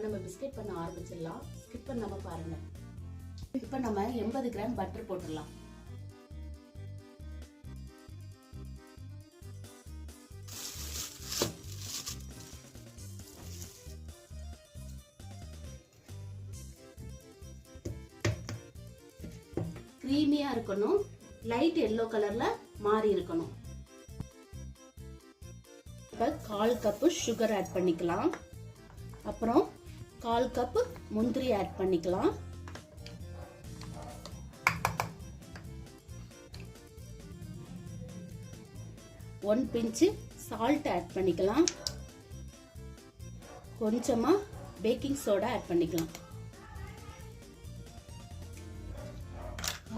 நம்ம பிஸ்கெட் பண்ண ஆரம்பிச்சிடலாம். ஸ்கிப் பண்ணாம பாருங்க. இப்போ நம்ம 80 கிராம் பட்டர் போட்டுடலாம். கிரீமியா இருக்கணும், லைட் எல்லோ கலர்ல மாறி இருக்கணும். இப்போ 1/4 கப் சுகர் ஆட் பண்ணிக்கலாம். அப்புறம் 1/4 கப் முந்திரி ஆட் பண்ணிக்கலாம். ஒன் பிஞ்ச் சால்ட் ஆட் பண்ணிக்கலாம். கொஞ்சமா பேக்கிங் சோடா ஆட் பண்ணிக்கலாம்.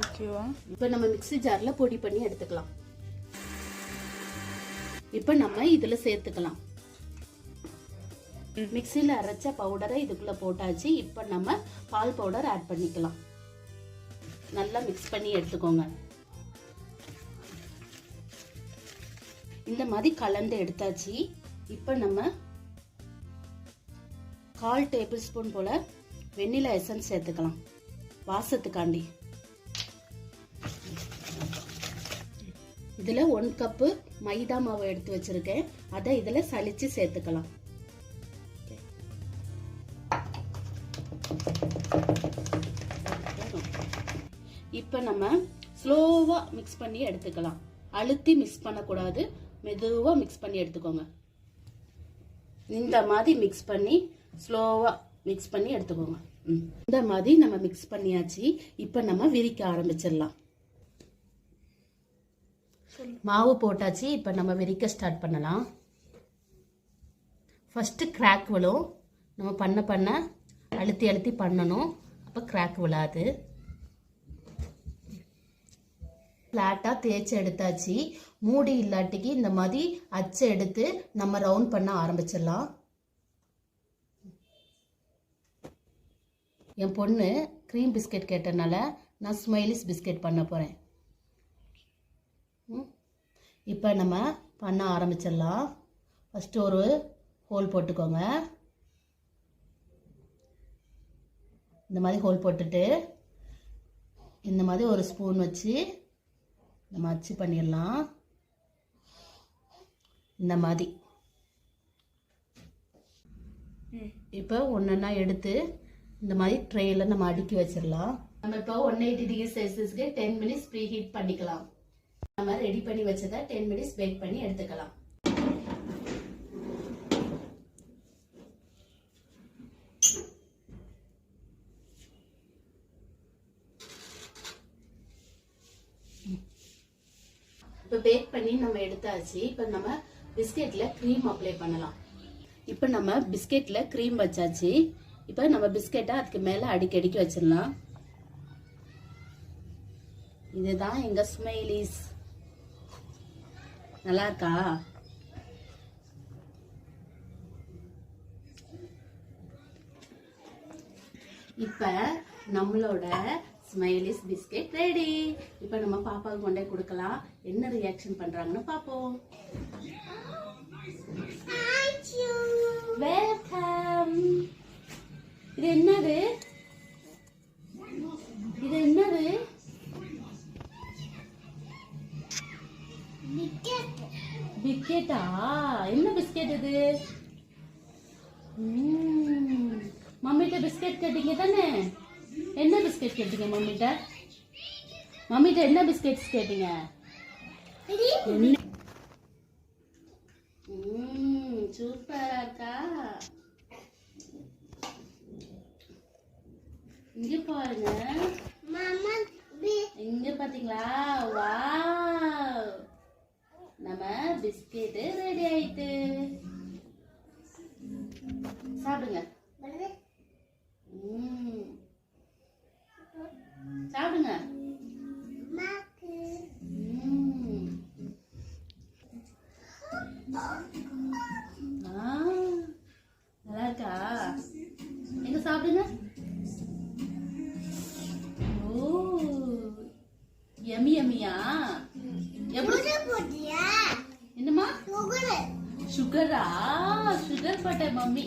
ஓகேவா? இப்போ நம்ம மிக்ஸி ஜார்ல பொடி பண்ணி எடுத்துக்கலாம். இப்போ நம்ம இதுல சேர்த்துக்கலாம். மிக்ஸில அரைச்ச பவுடரை இதுக்குள்ள போட்டாச்சு. இப்போ நம்ம பால் பவுடர் ஆட் பண்ணிக்கலாம். நல்லா மிக்ஸ் பண்ணி எடுத்துக்கோங்க. இந்த மாதிரி கலந்து எடுத்தாச்சு. இப்போ நம்ம 1/4 டேபிள் ஸ்பூன் போல வெண்ணிலா எசன்ஸ் சேர்த்துக்கலாம், வாசத்துக்காண்டி. இதுல 1 கப் மைதா மாவு எடுத்து வச்சிருக்கேன். அதை இதுல சலிச்சு சேர்த்துக்கலாம். இப்ப நம்ம ஸ்லோவா மிக்ஸ் பண்ணி எடுத்துக்கலாம். அழுத்தி மிக்ஸ் பண்ணக்கூடாது, மெதுவா மிக்ஸ் பண்ணி எடுத்துக்கோங்க. இந்த மாதிரி மிக்ஸ் பண்ணி ஸ்லோவா மிக்ஸ் பண்ணி எடுத்துக்கோங்க. இந்த மாதிரி நம்ம மிக்ஸ் பண்ணியாச்சு. இப்ப நம்ம விரிக்க ஆரம்பிச்சிடலாம். மாவு போட்டாச்சு. இப்போ நம்ம விரிக்க ஸ்டார்ட் பண்ணலாம். ஃபர்ஸ்ட் கிராக் விழும். நம்ம பண்ண அழுத்தி அழுத்தி பண்ணணும். அப்போ கிராக் விழாது. ஃப்ளாட்டாக தேய்ச்சி எடுத்தாச்சு. மூடி இல்லாட்டிக்கு இந்த மாதிரி அச்சை எடுத்து நம்ம ரவுண்ட் பண்ண ஆரம்பிச்சிடலாம். என் பொண்ணு க்ரீம் பிஸ்கெட் கேட்டனால நான் ஸ்மைலிஷ் பிஸ்கெட் பண்ண போகிறேன். இப்போ நம்ம பண்ண ஆரம்பிச்சிடலாம். ஃபஸ்ட்டு ஒரு ஹோல் போட்டுக்கோங்க. இந்த மாதிரி ஹோல் போட்டுட்டு இந்த மாதிரி ஒரு ஸ்பூன் வச்சு நம்ம அச்சு பண்ணிடலாம். இந்த மாதிரி இப்போ ஒன்றா எடுத்து இந்த மாதிரி ட்ரேயில் நம்ம அடுக்கி வச்சிடலாம். நம்ம இப்போ 180 டிகிரி செல்சியஸ்க்கு 10 மினிட்ஸ் ப்ரீ ஹீட் பண்ணிக்கலாம். நம்ம ரெடி பண்ணி வச்சதை 10 மினிட்ஸ் பேக் பண்ணி எடுத்துக்கலாம். இப்போ பேக் பண்ணி நம்ம எடுத்தாச்சு. இப்போ நம்ம பிஸ்கெட்ல க்ரீம் அப்ளை பண்ணலாம். இப்போ நம்ம பிஸ்கெட்ல க்ரீம் வச்சாச்சு. இப்போ நம்ம பிஸ்கெட்டை அதுக்கு மேல அடுக்கி வச்சிடலாம். இதுதான் எங்க ஸ்மைலிஸ். நல்லா இருக்கா? இப்ப நம்மளோட ஸ்மைலிஷ் பிஸ்கெட் ரெடி. இப்ப நம்ம பாப்பாவுக்கு கொண்டே கொடுக்கலாம். என்ன ரியாக்ஷன் பண்றாங்கன்னு பாப்போம். வெல்கம். இது என்னது? இது என்னது? பிஸ்கெட்டா? என்ன பிஸ்கெட் இது? மம்மிட்ட பிஸ்கெட் கேட்டீங்க தானே? என்ன பிஸ்கெட் கேட்டீங்க மம்மிட்ட? மம்மிட்ட என்ன பிஸ்கெட்ஸ் கேட்டீங்க? சூப்பரா இருக்கா? இங்க பாருங்க. இங்க பாத்தீங்களா? வாவ், நம்ம பிஸ்கெட் ரெடி ஆயிட்டு. சாப்பிடுங்க. சாப்பிடுங்க. நல்லா இருக்கா? எங்க சாப்பிடுங்க. ஓ, யம்மி யம்மியா? என்னமா? சுகரா? சுகர் போட்ட மம்மி.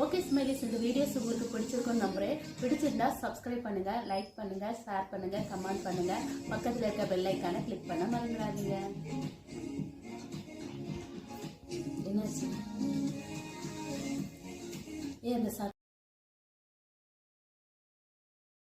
ஓகே ஸ்மைலிஸ், இந்த வீடியோஸ் உங்களுக்கு பிடிச்சிருக்கும்னு நம்புறேன். பிடிச்சிருந்தா சப்ஸ்கிரைப் பண்ணுங்க, லைக் பண்ணுங்க, ஷேர் பண்ணுங்க, கமெண்ட் பண்ணுங்க. பக்கத்துல இருக்க பெல் ஐக்கானை கிளிக் பண்ண மறந்துடாதீங்க. என்னாச்சு? ஏன் அந்த